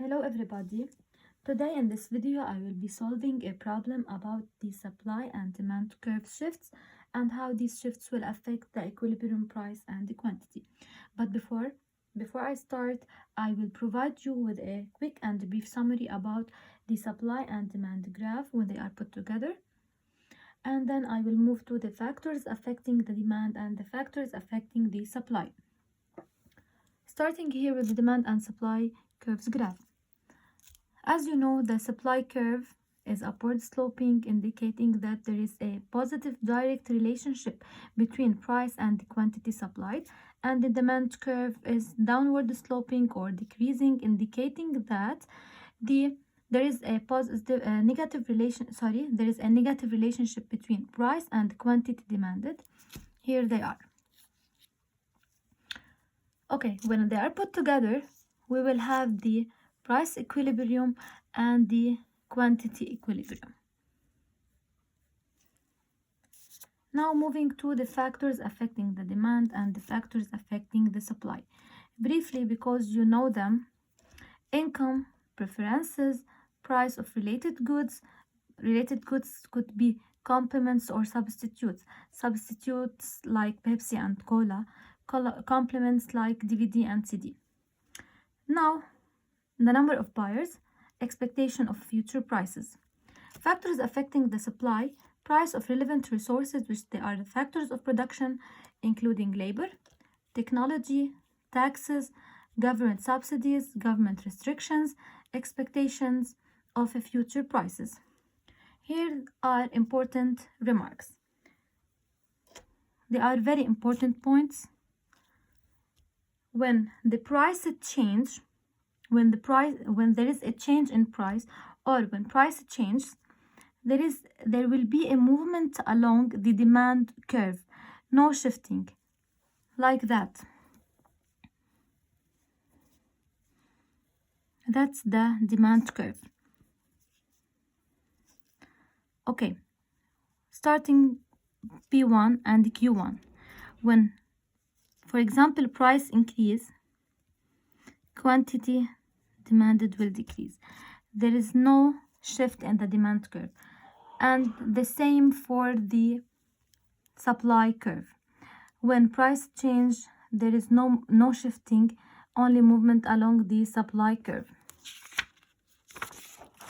Hello everybody. Today in this video I will be solving a problem about the supply and demand curve shifts and how these shifts will affect the equilibrium price and the quantity. But before I start, I will provide you with a quick and brief summary about the supply and demand graph when they are put together. And then I will move to the factors affecting the demand and the factors affecting the supply. Starting here with the demand and supply curves graph. As you know, the supply curve is upward sloping, indicating that there is a positive direct relationship between price and the quantity supplied, and the demand curve is downward sloping or decreasing, indicating that there is a negative relationship between price and quantity demanded. Here they are. Okay, when they are put together, we will have the price equilibrium and the quantity equilibrium. Now moving to the factors affecting the demand and the factors affecting the supply. Briefly, because you know them: income, preferences, price of related goods. Related goods could be complements or substitutes. Substitutes like Pepsi and Cola. Complements like DVD and CD. Now, the number of buyers, expectation of future prices. Factors affecting the supply: price of relevant resources, which they are the factors of production, including labor, technology, taxes, government subsidies, government restrictions, expectations of future prices. Here are important remarks. They are very important points. When the price change, when there is a change in price, or when price changes, there will be a movement along the demand curve, no shifting, like that. That's the demand curve. Okay, starting P1 and Q1. When, for example, price increase, quantity demanded will decrease. There is no shift in the demand curve. And the same for the supply curve. When price change, there is no shifting, only movement along the supply curve.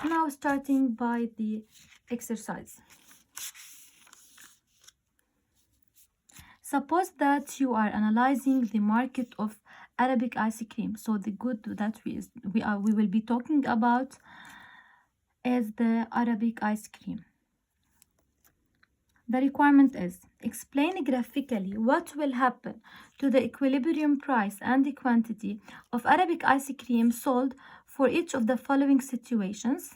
Now starting by the exercise. Suppose that you are analyzing the market of Arabic ice cream. So the good that we will be talking about is the Arabic ice cream. The requirement is: explain graphically what will happen to the equilibrium price and the quantity of Arabic ice cream sold for each of the following situations.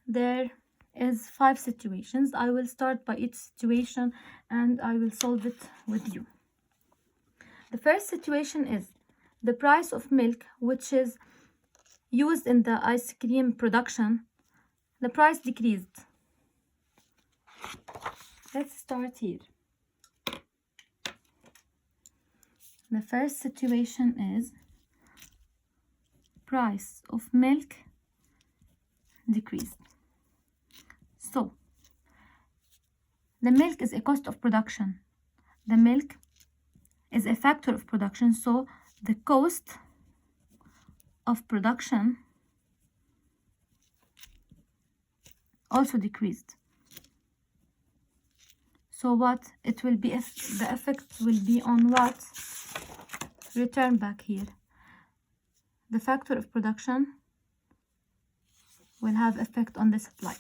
There is 5 situations. I will start by each situation and I will solve it with you. The first situation is the price of milk, which is used in the ice cream production. The price decreased. Let's start here. The first situation is price of milk decreased. So, the milk is a cost of production. The milk is a factor of production, so the cost of production also decreased. So what it will be, the effect will be on what? Return back here. The factor of production will have effect on the supply.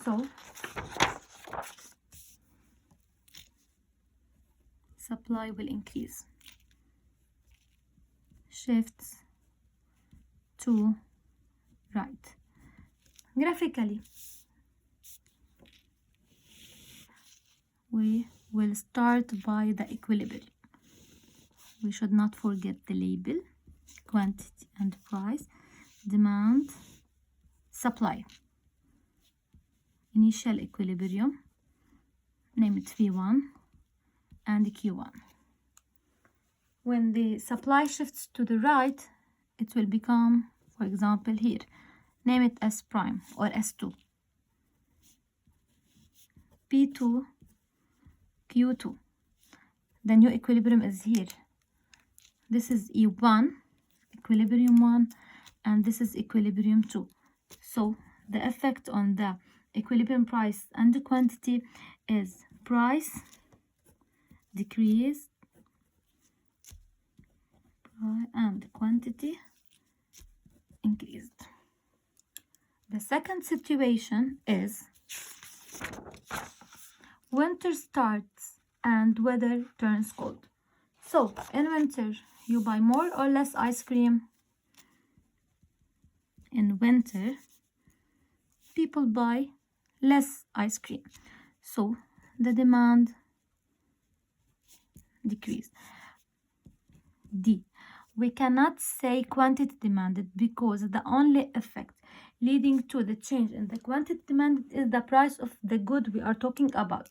So supply will increase. Shifts to right. Graphically, we will start by the equilibrium. We should not forget the label: quantity and price, demand, supply. Initial equilibrium, name it V1 and Q1. When the supply shifts to the right, it will become For example, here, name it S prime or S2. P2, Q2. The new equilibrium is here. This is E1, equilibrium 1, and this is equilibrium 2. So the effect on the equilibrium price and the quantity is price decreased and quantity increased. The second situation is winter starts and weather turns cold. So in winter, you buy more or less ice cream. In winter, people buy less ice cream. So the demand decreased. D. We cannot say quantity demanded because the only effect leading to the change in the quantity demanded is the price of the good we are talking about.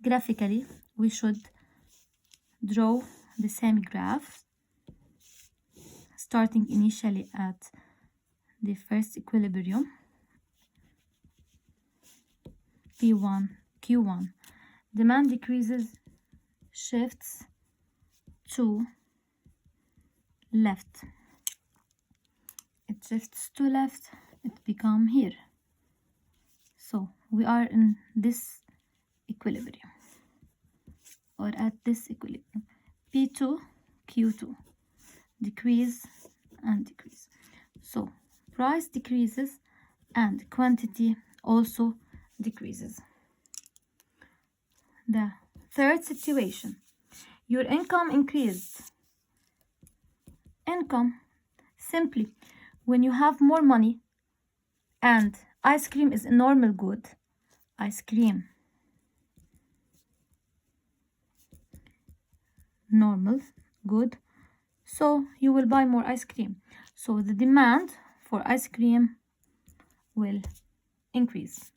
Graphically, we should draw the same graph, starting initially at the first equilibrium, P1, Q1. Demand decreases, shifts to left. It shifts to left, it becomes here. So we are in this equilibrium or at this equilibrium. P2, Q2. Decrease and decrease. So price decreases and quantity also decreases. The third situation, your income increased. Income, simply, when you have more money and ice cream is a normal good, ice cream, normal good, so you will buy more ice cream. So the demand for ice cream will increase.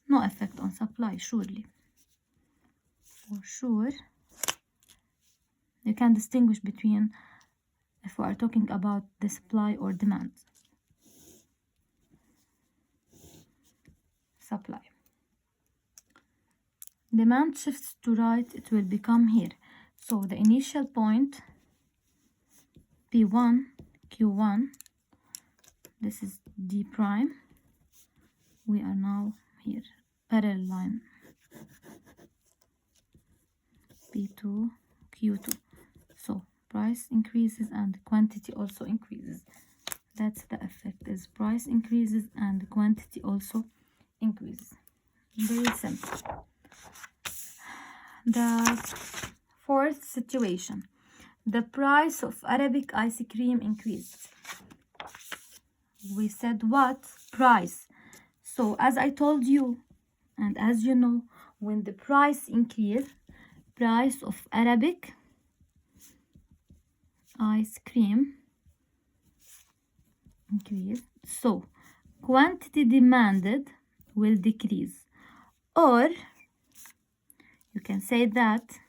No effect on supply, surely. For sure, you can distinguish between if we are talking about the supply or demand. Supply. Demand shifts to right, it will become here. So the initial point, P1, Q1, this is D prime. We are now here, parallel line. P2, Q2. So price increases and quantity also increases. That's the effect, is price increases and quantity also increases. Very simple. The fourth situation, the price of Arabic ice cream increased. We said what? Price. So as I told you, and as you know, when the price increases, price of Arabic ice cream increase. So quantity demanded will decrease. Or you can say that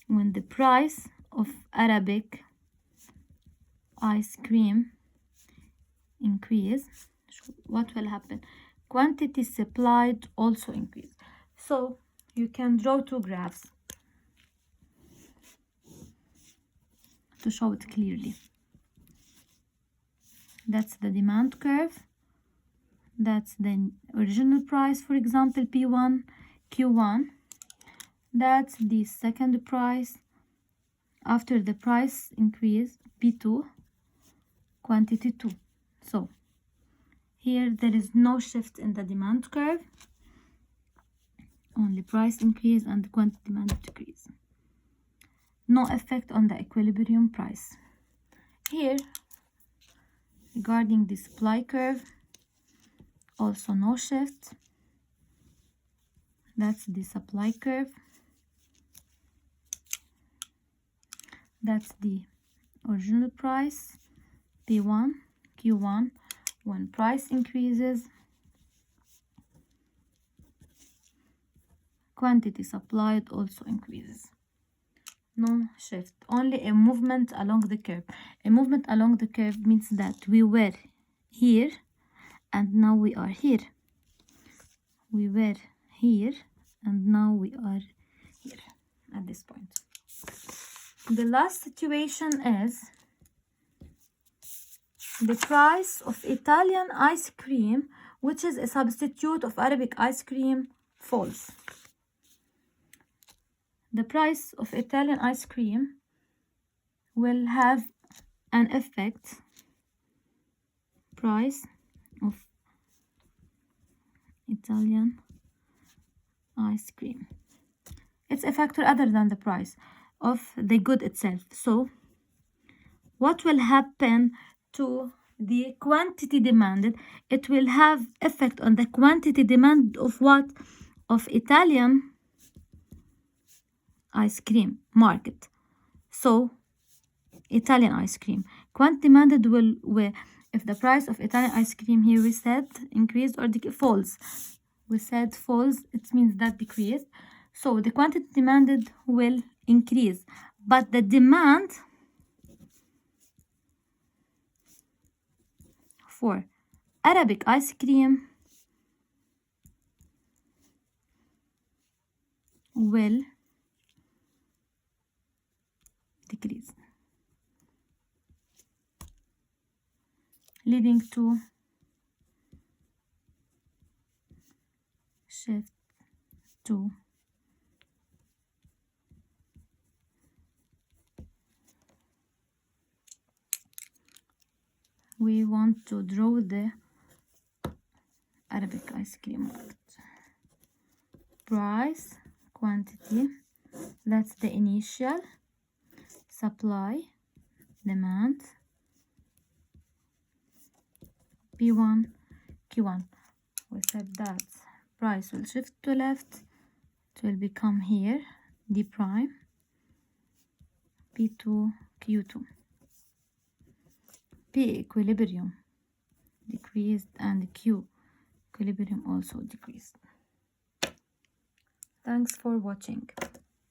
when the price of Arabic ice cream increase, what will happen? Quantity supplied also increase. So you can draw two graphs to show it clearly. That's the demand curve. That's the original price, for example, P1, Q1. That's the second price after the price increase, P2, quantity 2. So here there is no shift in the demand curve, only price increase and quantity demand decrease. No effect on the equilibrium price. Here, regarding the supply curve, also no shift. That's the supply curve. That's the original price, P1, Q1. When price increases, quantity supplied also increases. No shift, only a movement along the curve. A movement along the curve means that we were here and now we are here. We were here and now we are here at this point. The last situation is the price of Italian ice cream, which is a substitute of Arabic ice cream, falls. The price of Italian ice cream will have an effect. Price of Italian ice cream. It's a factor other than the price of the good itself. So what will happen to the quantity demanded? It will have effect on the quantity demand of what? Of Italian ice cream market. So Italian ice cream quantity demanded will if the price of Italian ice cream here we said increased or falls. We said falls, it means that decreased. So the quantity demanded will increase, but the demand for Arabic ice cream will decrease, leading to shift to we want to draw the Arabic ice cream market. Price, quantity, that's the initial, supply, demand, P1, Q1. We said that price will shift to left, it will become here, D prime, P2, Q2. P equilibrium decreased and Q equilibrium also decreased. Thanks for watching.